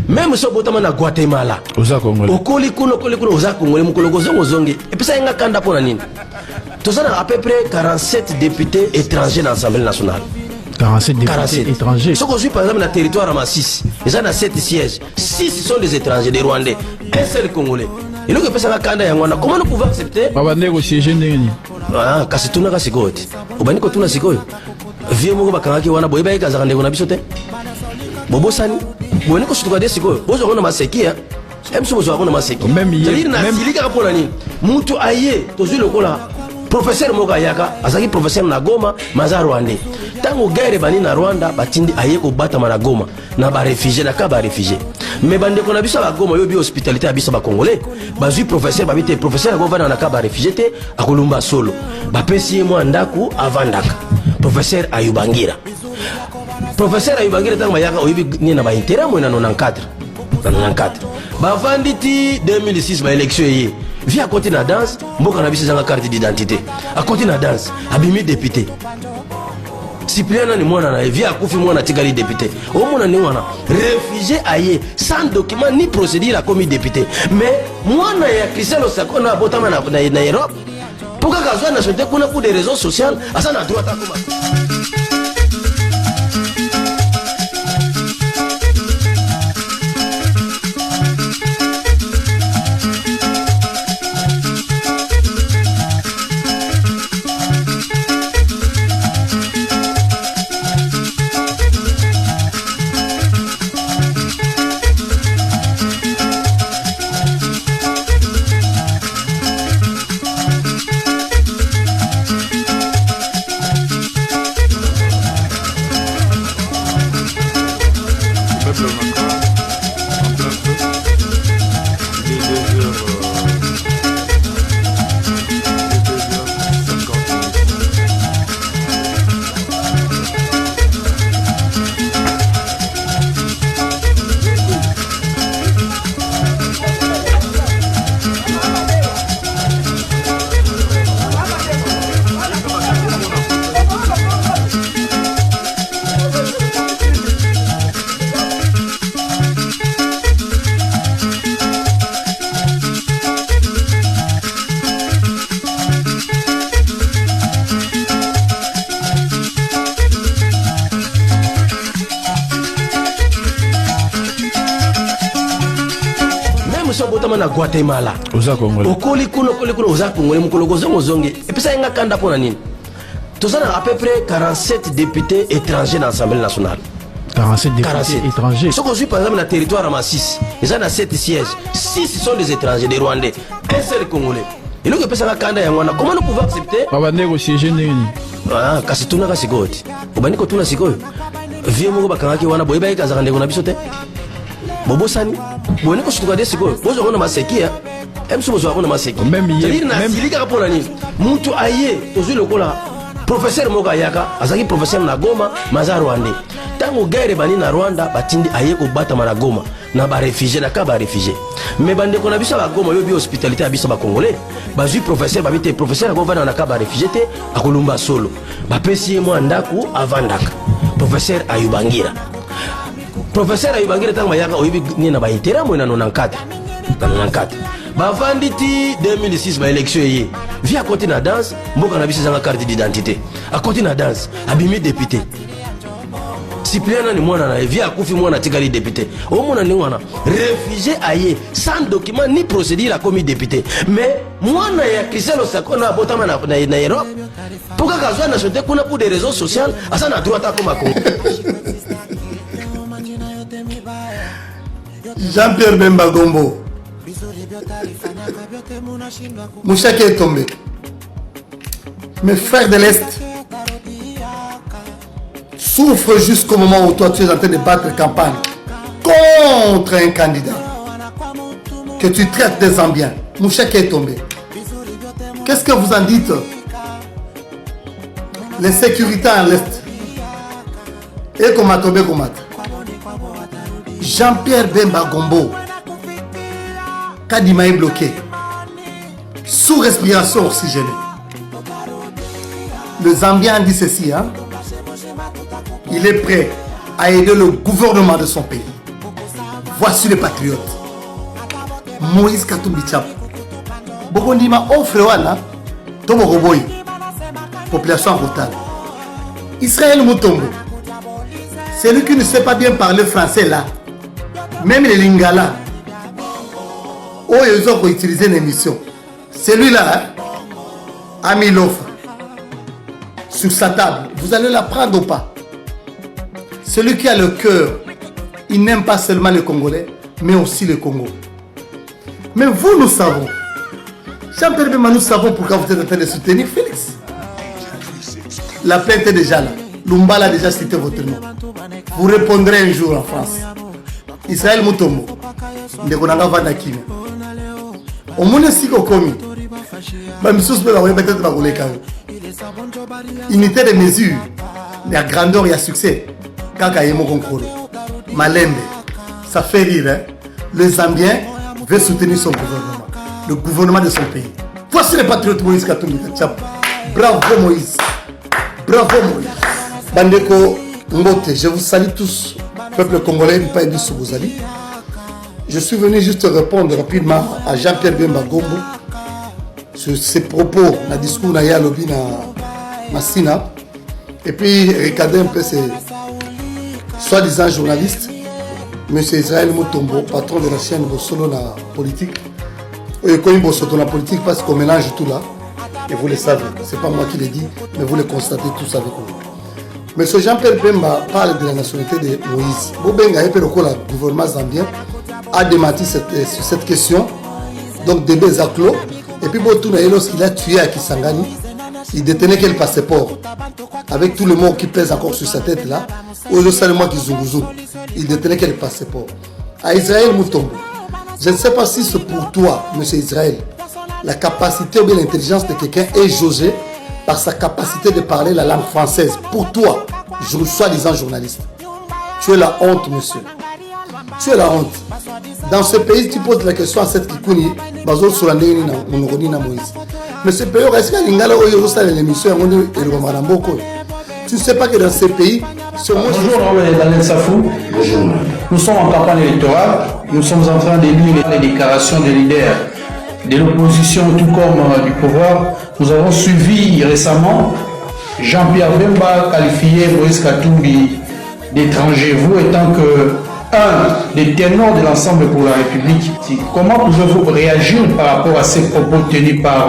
Même si on na Guatemala, au Kolikuno, aux Congolais, et puis ça y a un candidat pour la ligne. Tout ça, à peu près 47 députés étrangers dans l'Assemblée nationale. 47 députés étrangers. Ce qu'on suit par exemple dans le territoire à 6, ils ont 7 sièges. 6 sont des étrangers, des Rwandais. Un seul Congolais. Et donc, comment nous pouvons accepter? Ah, kasi tuna kasi gote. Ubani ko tuna sikoyo. Vie mo ba kangaki wana boy ba ikazaka ndeko na bisote. Bobo sani. Boni ko sutuka de sikoyo. Bozo kona masekia. Emso bozo kona masekia. Même silika pour nani. Mutu aye tozu lokola. Professeur moka yaka azaki professeur na Goma maza Rwandais. Tango guerre bani na Rwanda batindi aye ko bata na Goma na ba réfugié na ka ba réfugié. Mais bande ko na biso ba Goma yo bi hospitalité abiso ba congolais. Bazui professeur babite professeur ko vana na ka ba réfugié te akolumba solo. Ba pesi mo ndaku avandaka. Professeur Ayubangira. Professeur Ayubangira tango yaka oyibi ni na ba intérêt mo na 94. Na 94. Ba vanditi 2006 ba élection yi. Via à côté de la danse, mboka na biso zanga carte d'identité. À côté de la danse, abimi député. Cyprien ni mwana na via kufi mwana tigali député. Au mwana ni mwana réfugié aye sans document ni procédure à commis député. Mais mwana ya Christian Osako na botama na Europe. Pourquoi kazwa na sote kuna pour des raisons sociales, asa na droit à comment. na Guatemala. Oza Congolais. Okoli kuno oza Congolais mukologozo mozongi. Et puis ça y a un candidat pour la nini. Tout ça à peu près 47 députés étrangers dans l'Assemblée nationale. 47 députés étrangers. Ce qu'on suit par exemple dans le territoire à 6, ils ont 7 sièges. 6 sont des étrangers, des Rwandais. Un seul Congolais. Et donc, comment nous pouvons accepter? Ah, kasi tuna kasi goti. Ubani ko tuna sikoyo. Vie mo ba kangaki wana boy ba ikazaka ndeko na bisote. Bobo sani. Boni ko sutuka de sikoyo. Bozo kona masekia. Emso bozo kona masekia. Même silika pour nani. Muntu aye tozu lokola professeur moka yaka azaki professeur na Goma maza Rwandais. Tango guerre bani na Rwanda batindi aye ko bata na Goma na ba réfugié na ka ba réfugié. Mais bande ko na biso ba Goma yo bi hospitalité abiso ba congolais. Bazui professeur babite professeur ko vana na ka ba réfugié te akolumba solo. Ba pesi mo ndaku avandaka. Professeur Ayubangira. Professeur Ayubangira tango yaka oyibi ni na ba intérêt mo na 94. Na 94. Ba vanditi 2006 ba élection yi. Via côté na danse, mboka na biso zanga carte d'identité. À côté na danse, abimi député. Cyprien ni mwana na via kufi mwana tikali député. Au mwana ni mwana réfugié aye sans document ni procédure à commis député. Mais mwana ya Christian Osako na botama na Europe. Pourquoi kazwa na sote kuna pour des raisons sociales, asa na droit à comme Congo. Jean-Pierre Bemba Gombo. Mouchaki est tombé. Mes frères de l'Est souffrent jusqu'au moment où toi tu es en train de battre campagne contre un candidat que tu traites des Zambiens. Mouchaki est tombé. Qu'est-ce que vous en dites? L'insécurité en l'Est. Et comment a tombé comment? Jean-Pierre Bemba Gombo. Kadima est bloqué. Sous respiration oxygénée. Le Zambien dit ceci, hein? Il est prêt à aider le gouvernement de son pays. voici les patriotes. Moïse Katumbi Tchap. Bokondima offre wana Tobo Boy. Population totale. Israël Mutombo. Celui qui ne sait pas bien parler français là, même les lingala, oh ils ont utilisé une émission. Celui-là a mis l'offre sur sa table. Vous allez la prendre ou pas? Celui qui a le cœur, il n'aime pas seulement les Congolais, mais aussi le Congo. Mais vous, nous savons. Jean-Pierre Bemba, nous savons pourquoi vous êtes en train de soutenir Félix. La plainte est déjà là. Lumbala a déjà cité votre nom. Vous répondrez un jour en France. Israël Mutombo. Ndekonanga Vandakime. Au monde si kokomi. Peut-être unité de mesure. Il y a grandeur, il y a succès. Kaka Yemo Konkolo. Malembe. Ça fait rire. Hein? Le Zambien veut soutenir son gouvernement. Le gouvernement de son pays. Voici les patriotes Moïse Katumbi Tchap. Bravo Moïse. Bravo Moïse. Bandeko Ngote, je vous salue tous, peuple congolais, pas du Soubozali. Je suis venu juste répondre rapidement à Jean-Pierre Bemba Gombo sur ses propos, le discours de Yalobi na Massina, et puis regarder un peu ces soi-disant journalistes, M. Israël Mutombo, patron de la chaîne Bossolo na politique. Et quand Bossolo na politique, parce qu'on mélange tout là, et vous le savez, c'est pas moi qui le dis, mais vous le constatez tous avec vous. M. Jean-Pierre Bemba parle de la nationalité de Moïse. Bobenga et le gouvernement zambien a démenti sur cette question. Donc, Débé Zaklo. Et puis, lorsqu'il a tué à Kisangani, il détenait quel passeport? Avec tout le monde qui pèse encore sur sa tête là. Il détenait quel passeport? À Israël Mutombo. Je ne sais pas si c'est pour toi, M. Israël, la capacité ou bien l'intelligence de quelqu'un est jaugée par sa capacité de parler la langue française. Pour toi, soi-disant journaliste, tu es la honte, monsieur. Tu es la honte. Dans ce pays, tu poses la question à cette Kikouni, Bazol Solandé, Moïse. Mais ce pays, est-ce qu'il y a une émission tu ne sais pas que dans ce pays, bonjour, Daniel Safou. Bonjour. Nous sommes en campagne électorale. Nous sommes en train d'élire les déclarations des leaders de l'opposition tout comme du pouvoir. Nous avons suivi récemment Jean-Pierre Bemba qualifié Moïse Katumbi d'étranger. Vous étant que un des ténors de l'ensemble pour la République, comment pouvez-vous réagir par rapport à ces propos tenus par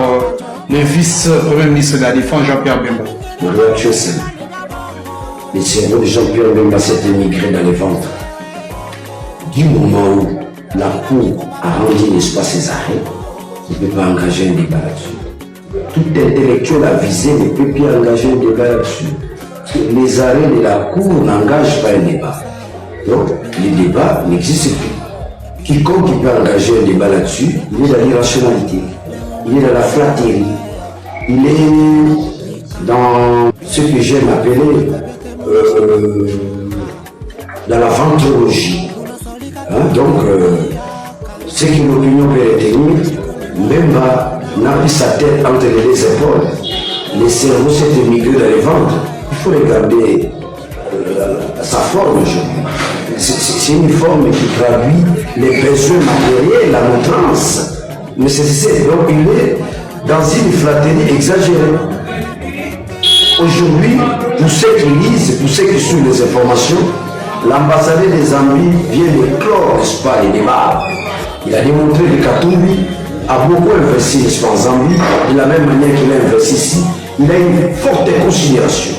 le vice-premier ministre de la Défense Jean-Pierre Bemba? La réaction c'est le cerveau de Jean-Pierre Bemba s'est émigré dans les ventres. Du moment où la Cour a rendu l'espace ses arrêts, il ne peut pas engager un débat là-dessus. Tout intellectuel avisé ne peut plus engager un débat là-dessus. Les arrêts de la Cour n'engagent pas un débat. Donc, le débat n'existe plus. Quiconque peut engager un débat là-dessus, il est dans l'irrationalité, il est dans la flatterie, il est dans ce que j'aime appeler dans la ventrologie. Hein? Donc, c'est qu'une opinion peut retenir, même n'a pris sa tête entre les deux épaules. Le cerveau s'est émigré dans les ventres. Il faut regarder sa forme aujourd'hui. C'est une forme qui traduit les besoins matériels, la montrance. Mais c'est donc il est dans une flatterie exagérée. Aujourd'hui, pour ceux qui lisent, pour ceux qui suivent les informations, l'ambassadeur des Zambie vient de clore les débats. Il a démontré que Katumbi a beaucoup investi en Zambie, de la même manière qu'il a investi ici. Il a une forte considération.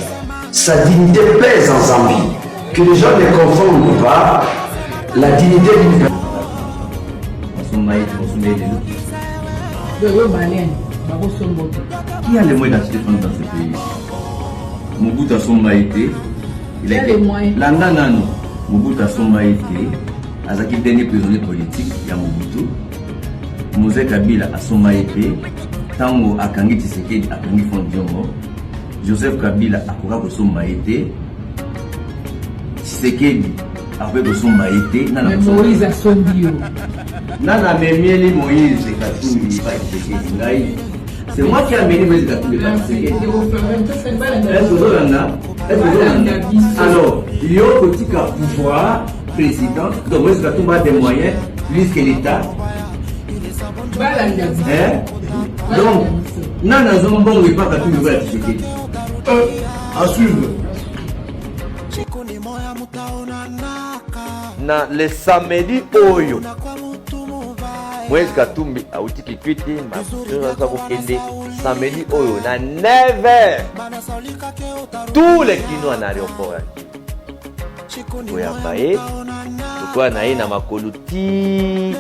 Sa dignité pèse en Zambie. Que les gens ne confondent pas la dignité d'une personne. Qui a les moyens d'acheter dans ce pays? Mobutu Asomba été. Il a les moyens. Landa Nano. Mobutu Asomba été. Azaki dernier prisonnier politique, il y a Mobutu. Mosé Kabila Asomba été. Tango Akangi Tshisekedi Akangi Fondiongo. Joseph Kabila Akura Kosomba été. Tshisekedi après Kosomba été. Moïse Asombi. Nana Memieli Moïse Katumbi pas Tshisekedi. C'est moi qui ai amené Moïse Katumbi pas Tshisekedi. Alors, il y a un petit pouvoir président, donc Moïse Katumbi a des moyens plus que l'État. Donc, non, nous avons bon repas Katumbi va la Tshisekedi. À suivre. Na le samedi oyo Moïse Katumbi a outi kikwiti mabuzo kokende samedi oyo na 9h tous les kino en aéroport koyamba ye tokoya na ye na makolo ti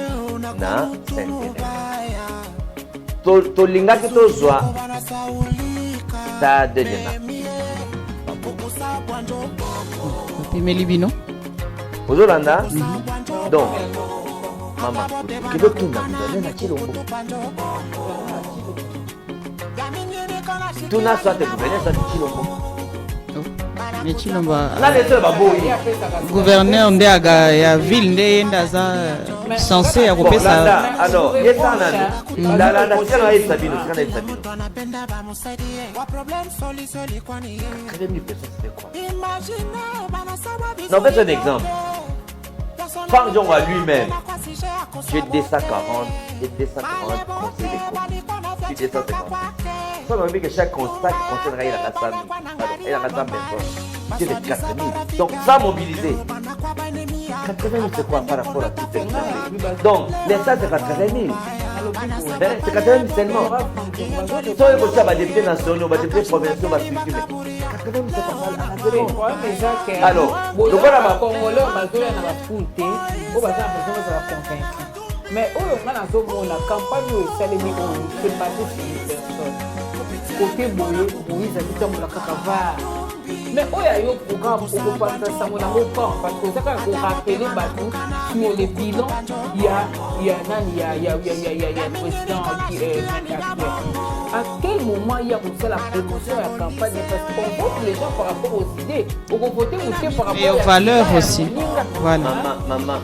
na Saint-Denis tolingaki tozwa ta dedena opimeli bino ozolanda donc mama kilo tunda mizale na Chilombo tuna soit gouverneur soit Chilombo mais Chilombo na leso baboyi gouverneur ndeaga ya ville nde ndaza censé ya kopesa alors yetana la tira et Sabino tira et Sabino non fais un exemple Fang Jong à lui-même, j'ai 240, j'ai 240 conseils d'école. J'ai 250. Ça m'a dit que chaque constat qui concerne la race, et la race j'ai des 4000. Donc, ça mobilisé. 80 000, c'est quoi par rapport à tout ce que donc, l'État, c'est 80 000. C'est 80 000 seulement. Si on est va député national, on va député provincial, on va suivre. 80 000, c'est pas mal. Alors, le Congolais, on va faire la foute, on va faire la convaincre. Mais on a la campagne où c'est les micros, c'est basé sur une personne. Côté Moïse, Moïse a dit qu'on a caca. Mais il y a un programme pour passer ça mon amour parce que ça quand on rappelle sur les bilans il y a président qui est à quel moment il y a pour ça la promotion de la campagne parce qu'on vote les gens par rapport aux idées on vote aussi par rapport aux valeurs aussi voilà maman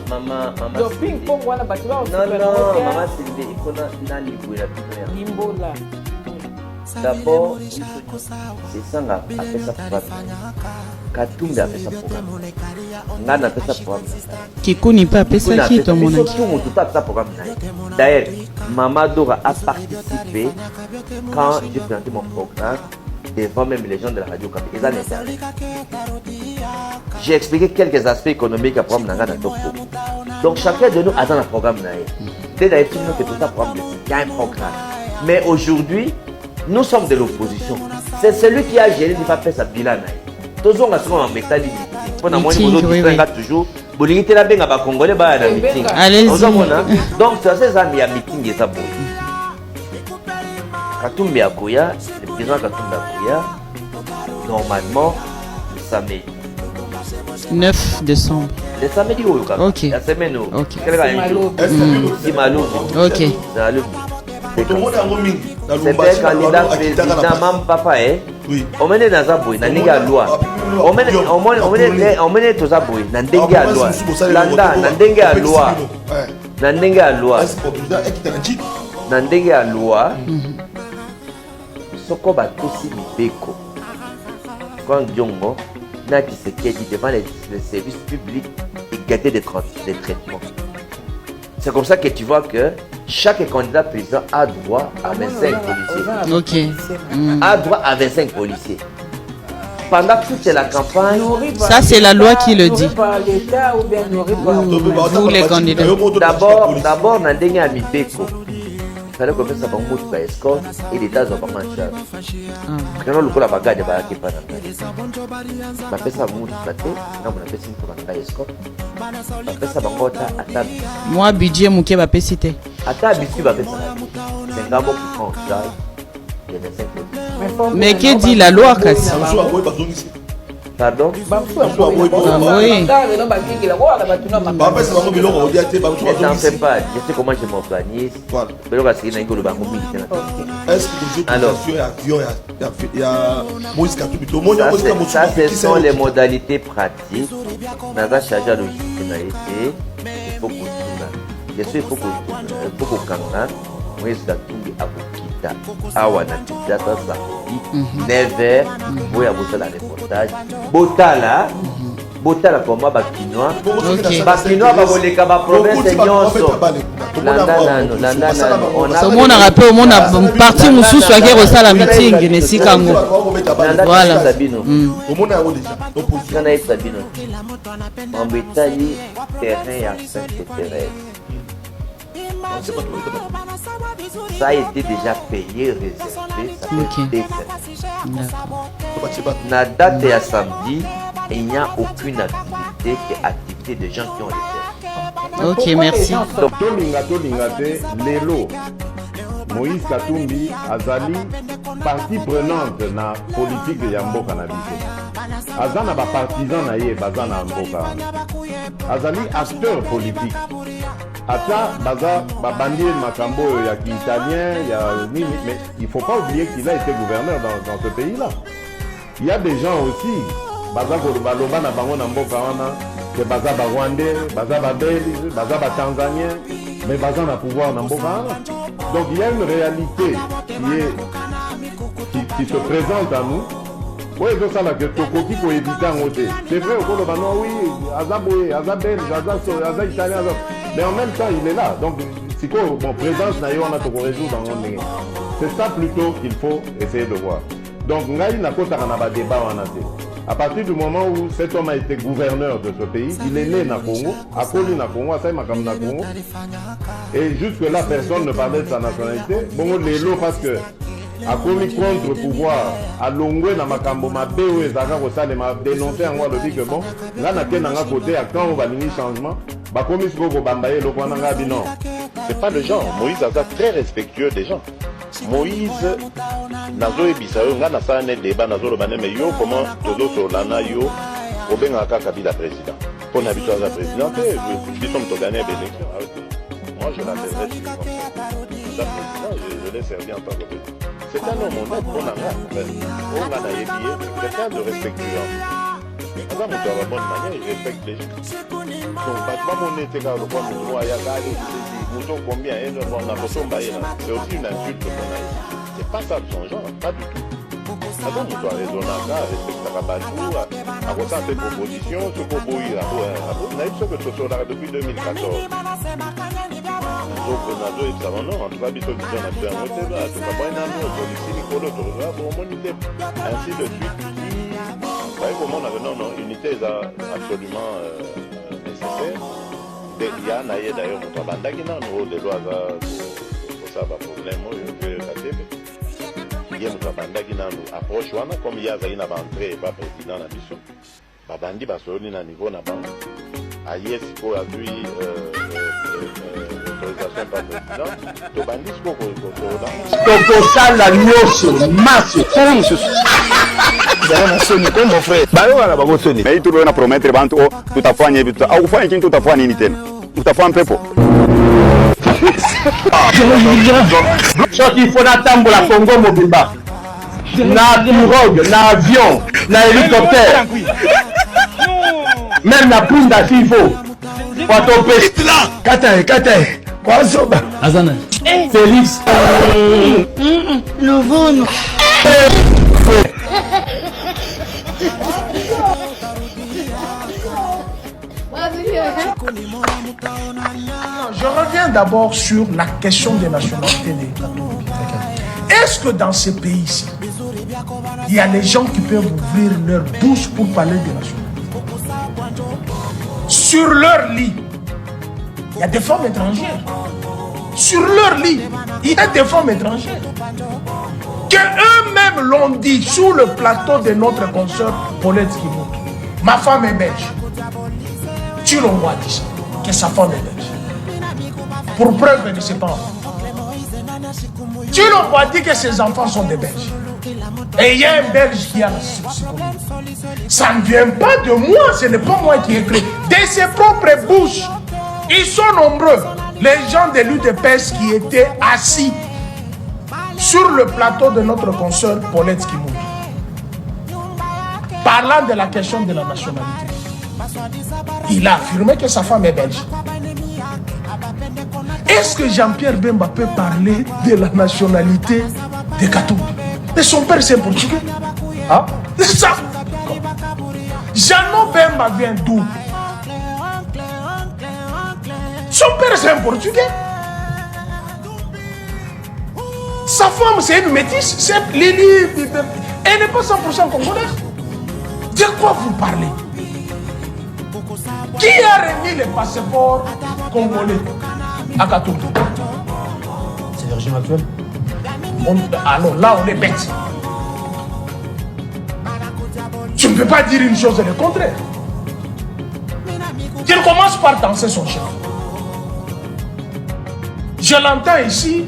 donc ping pong voilà bâtiment non maman c'est il faut na libérer la limbo là. D'abord, c'est ça nga appelle ça programme. Katumbi appelle ça programme. Ngana appelle ça programme. Kikuni pas appelle ça qui ton mon ami. Tout le monde appelle ça programme. D'ailleurs, Maman Dora a participé quand j'ai présenté mon programme devant même les gens de la radio Kapi. Ils en étaient. J'ai expliqué quelques aspects économiques à programme Nanga dans Toko. Donc chacun de nous attend un programme naïe. Dès d'ailleurs, tout le monde fait tout ça programme. Il y a un programme. Mais aujourd'hui, nous sommes de l'opposition. C'est celui qui a géré qui va faire sa bilan. Toujours on a souvent un métal pour la moitié toujours. Bolingité la benga ba congolais ba na meeting. Donc c'est ça il y a meeting et ça bon. Katumbi Akoya, le président Katumbi Akoya, normalement le samedi 9 décembre. Le samedi où OK. La semaine où. OK. Si malo. OK. C'est un candidat président, même papa, oui. On mène dans la boue, dans la loi. On mène dans la boue, dans la loi. Landa, dans la loi. Dans la loi. Dans la loi. Ce qu'on va tous Beko. Quand Djongo, n'a qui se quête devant les services publics et gâter des traitements. C'est comme ça que tu vois que chaque candidat président a droit à 25 policiers. OK. A droit à 25 policiers. Pendant toute la campagne. Ça, c'est la loi qui le dit. Vous, les candidats. D'abord, on a donné à Mibeko. Il fallait qu'on fasse ça pour une escorte et l'État n'a pas en charge. Quand on a la bagarre, il va y avoir on a fait ça pour une escorte. On a fait ça pour une moi, budget, mon qui va péciter. Attends, biscuit va faire ça. C'est un gars qui prend ça. Mais qui dit la loi, Kassi? Pardon? Oui. N'en fais pas, je sais comment je m'organise. Alors, ça, ce sont les modalités pratiques. Dans la charge de logistique, il faut que je suis pour que Moïse Katumbi Abukita Awana Tizata Samedi 9h pour y avoir la reportage Botala botala koma bakinois bakinois bakoleka baprovince nyonso omonaka mpe omona parti mosusu ake kosala miting na esika yango voilà kana yebisa bino mambo etali terrain ya Sainte-Thérèse. Ça a été déjà payé, réservé, ça fait décembre. La date est à samedi et il n'y a aucune activité qui est activité de gens qui ont les terres. Ok, merci. Lelo Moïse Katumbi azali partie prenante na politique ya mboka na biso. Azana ba partisan na ye bazana mboka. Azali acteur politique. Ata baza babandi makambo ya italien ya nini, mais il faut pas oublier qu'il a été gouverneur dans ce pays-là. Il y a des gens aussi baza ko baloba na bango na mboka wana que baza ba rwandais, baza ba belge, baza ba tanzanien, mais baza na pouvoir na mboka wana. Donc il y a une réalité qui se présente à nous. Oui, c'est ça là que Tokoki peut éviter en côté. C'est vrai, au Kolo Bano, oui, Azaboué, Azabel, Azab italien, mais en même temps, il est là. Donc, c'est quoi, bon, présence, on a tout résoudre dans le monde. C'est ça plutôt qu'il faut essayer de voir. Donc, Ngaï n'a pas de débat en athée. À partir du moment où cet homme a été gouverneur de ce pays, il est né na Congo, à Koli na Congo, à Saïmakam na Congo, et jusque-là, personne ne parlait de sa nationalité. Bon, les lots, parce que a commis contre pouvoir à Longwe na makambo mabe ou ezaka ko sale ma dénoncer en le dit que bon là na ke nanga côté à quand on va venir changement ba commis ko ko bambaye lo kwana ngabi non, c'est pas le genre. Moïse a très respectueux des gens. Moïse nazo ebisa yo nga na sa ne débat nazo lo baneme yo comment todo solana yo obenga kaka bila président pour na biso za président et nous sommes to gagner élection. Moi je l'appellerai comme ça. Je l'ai servi en tant que président. C'est un homme honnête, bon on a quelqu'un de respectueux. Dans un moteur de bonne manière, il respecte les gens. Donc, pas mon été car le point de moi, il y a combien on a c'est aussi une insulte qu'on a. C'est pas ça de son genre, pas du tout. Alors, on doit raisonner, respecter la batou, à ressentir ses propositions, ce qu'on peut y avoir. On a eu ce que ce soit là depuis 2014. Donc, Nazo et Savano, en tout cas, Bito qui a fait un moté, tout cas, pas un amour, ici, Nicolo, pour moniter, ainsi de suite. Vous voyez comment on avait, non, unité est absolument nécessaire. Il y a un aïe d'ailleurs, on va bandaki, non, nous, des lois, pour ça, va problème, je vais passer. Il y a un bandaki, non, approche, comme il y a une entrée et pas président la mission. Babandi, bah, sur un niveau, n'a pas. Aïe, c'est pour appuyer, autorisation par le président. Tobandi, c'est pour que la nyonso masse tala mosusu zala na soni ko mon frère bayo wala bango soni mais tu dois na promettre bantu tutafanya hivi au kintu tutafanya nini tena utafanya pepo soki fona tambola Congo mobimba na pirogue na avion na hélicoptère même na punda s'il faut wato peste katae kwa soba azana Félix Louvre. Je reviens d'abord sur la question des nationalités des Catholiques. Est-ce que dans ce pays-ci, il y a des gens qui peuvent ouvrir leur bouche pour parler des nationalités? Sur leur lit, il y a des femmes étrangères. Sur leur lit, il y a des femmes étrangères. Que eux-mêmes l'ont dit sur le plateau de notre consoeur Paulette Kimoto. Ma femme est belge. Tu l'envoies dit ça, que sa femme est belge. Pour preuve, elle ne sait pas. Tu l'envoies dit que ses enfants sont des Belges. Et il y a un Belge qui a la psychologie. Ça ne vient pas de moi, ce n'est pas moi qui ai créé. De ses propres bouches. Ils sont nombreux. Les gens de l'UDPS qui étaient assis sur le plateau de notre consoeur Paulette Kimoto, parlant de la question de la nationalité. Il a affirmé que sa femme est belge. Est-ce que Jean-Pierre Bemba peut parler de la nationalité de Katumbi? Mais son père c'est portugais. Ah, c'est ça. Jeannot Bemba vient d'où? Son père c'est un Portugais. Sa femme c'est une métisse. C'est Lili. Elle n'est pas 100% congolaise. De quoi vous parlez? Qui a remis les passeports congolais à Katumbi? C'est le régime actuel. Alors là, on est bête. Tu ne peux pas dire une chose et le contraire. Qu'il commence par danser son chef. Je l'entends ici.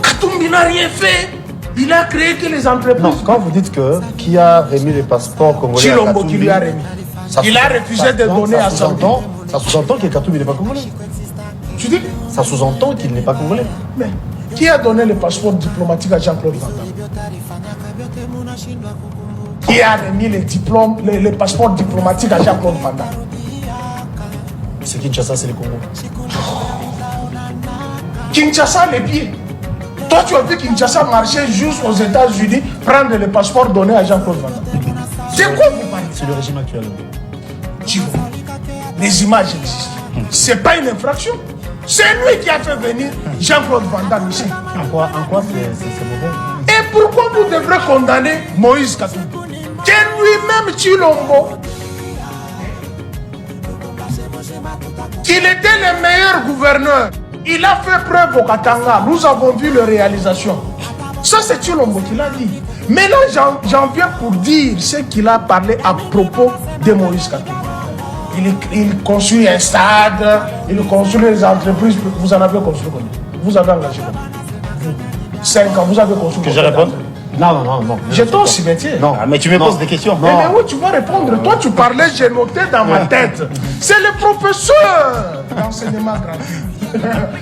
Katumbi n'a rien fait. Il a créé que les entreprises. Non, quand vous dites que qui a remis les passeports congolais Chilombo à Katumbi, qui lui a remis. Il a refusé de donner à son temps. Ça sous-entend que Katumbi n'est pas congolais. Tu dis? Ça sous-entend qu'il n'est pas congolais. Mais qui a donné le passeport diplomatique à Jean-Claude Van Damme? Qui a remis les diplômes, les passeports diplomatiques à Jean-Claude Van Damme? C'est Kinshasa, c'est le Congo. Kinshasa, les pieds. Toi, tu as vu Kinshasa marcher jusqu'aux États-Unis, prendre le passeport donné à Jean-Claude Van Damme. C'est quoi vous parlez? C'est le régime actuel. Tu vois, les images existent. C'est pas une infraction. C'est lui qui a fait venir Jean-Claude Van Damme ici. En quoi c'est mauvais? Et pourquoi vous devrez condamner Moïse Katumbi? Que lui-même Chilombo, qu'il était le meilleur gouverneur. Il a fait preuve au Katanga. Nous avons vu les réalisations. Ça, c'est Chilombo qui l'a dit. Mais là, j'en viens pour dire ce qu'il a parlé à propos de Moïse Katumbi. Il construit un stade, il construit les entreprises. Vous en avez construit combien? Vous avez engagé combien? 5 ans, vous avez construit. Que je réponde? Non. J'étais au cimetière. Non, mais tu me poses des questions. Mais où tu vas répondre? Toi, tu parlais, j'ai noté dans ma tête. C'est le professeur d'enseignement gratuit.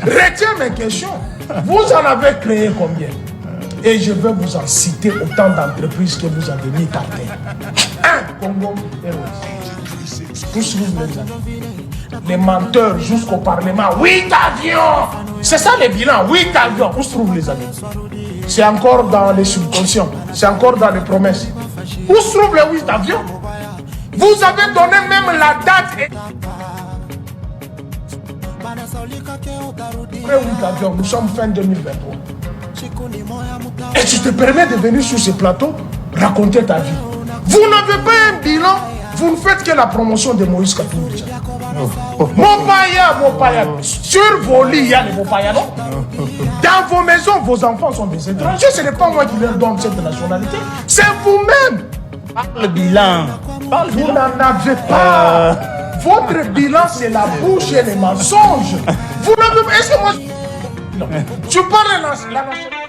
Retiens mes questions. Vous en avez créé combien? Et je vais vous en citer autant d'entreprises que vous avez mis par terre. 1. Congo Airways. Tous les menteurs jusqu'au Parlement. 8 avions. C'est ça les bilans. 8 avions. Où se trouvent les avions? C'est encore dans les subconscients. C'est encore dans les promesses. Où se trouvent les 8 avions? Vous avez donné même la date. Après 8 avions, nous sommes fin 2023. Et tu te permets de venir sur ce plateau raconter ta vie. Vous n'avez pas un bilan, vous ne faites que la promotion de Moïse Katumbi. Mopaya. Sur vos lits, il y a les Mopaya, non? Dans vos maisons, vos enfants sont des étrangers. Ce n'est pas moi qui leur donne cette nationalité. C'est vous-même. Le bilan. Vous n'en avez pas. Votre bilan, c'est la bouche et les mensonges. Vous n'avez pas. Est-ce que moi. Non. Tu parles de la nationalité.